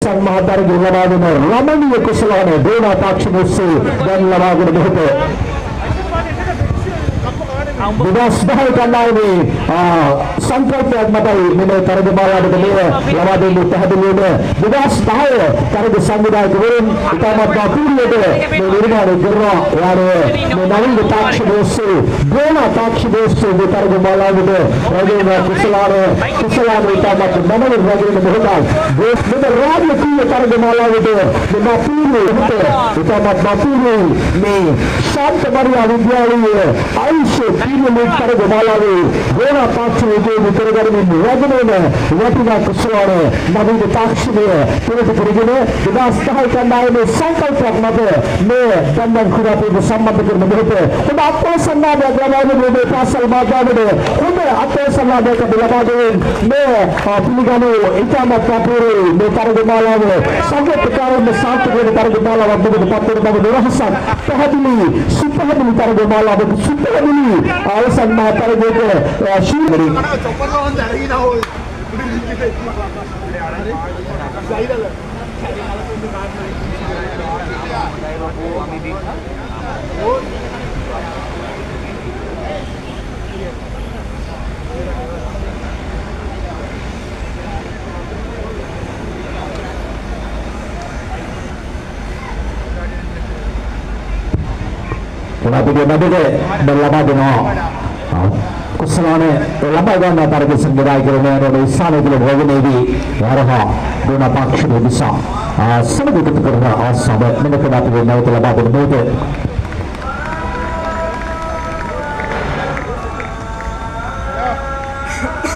මහතරගේ ලබා දෙන රමණීය කුසලානේ දේනා තාක්ෂණයේ දැන් ලබාගෙන මෙහෙට විනාශ බහල් කණ්ඩායමේ සංකල්පයක් මතයි මේ තරග බාලාවට මේ ලබා දෙන්න පැහැදිලිවම විනාශ 10 තරග සංවිධායකවරුන් ඉතාමත් අපූර්වවට මේ නිර්මාණය කරනවා. යාරේ මේ නවීන තාක්ෂණයේ දේනා තාක්ෂණයේ මේ තරග බාලාවට රජේන කුසලානේ ඉතාමත් මනෝහර රජේන මොහොතක් මේ රාජ්‍යකීය තරග බාලාවට මේ අපූර්ව ඉතාමත් අපූර්ව මේ ශාන්ත මරියා විද්‍යාලයේ ආයුෂ පිළිමේ තරග බාලාවේ දේනා තාක්ෂණයේ විතරගමින් රජේන වටිනා කුසලානේ නවීන තාක්ෂණයේ පිළිපෙරගෙන විනාශ 10 කණ්ඩායමේ සංකල්පයක් මත මේ සම්බන්ධ කුරාපේ සම්බන්ධ කරන මොහොත ඔබ අපෝසන්නාද ග්‍රාමයේ මේ පාසල් මාධ්‍යවල ඔබ අපෝසන්නාදක ලබා දෙන මේ පිළිගනු ඉතාමත් අපූර්ව මේ තරග බාලාව සංකේතකාරම සාර්ථක තරග බාලාවක් බවට පත් වෙන බව නිරහසක් පැහැදිලි සුපහැදිලි තරග බාලාවක් සුපහැදිලි අවසන් මා තරගයක ශීලරි berlama dengan කුසලානේ ලබා ගන්න තරග සංවිධායකවරුන් ඉස්සාන කියලා භෝගනේදී වරහා ගුණ පාක්ෂික දිසා සමගිත කරන ආසම මෙන්න කඩපු නැවත ලබා දෙන මොහොත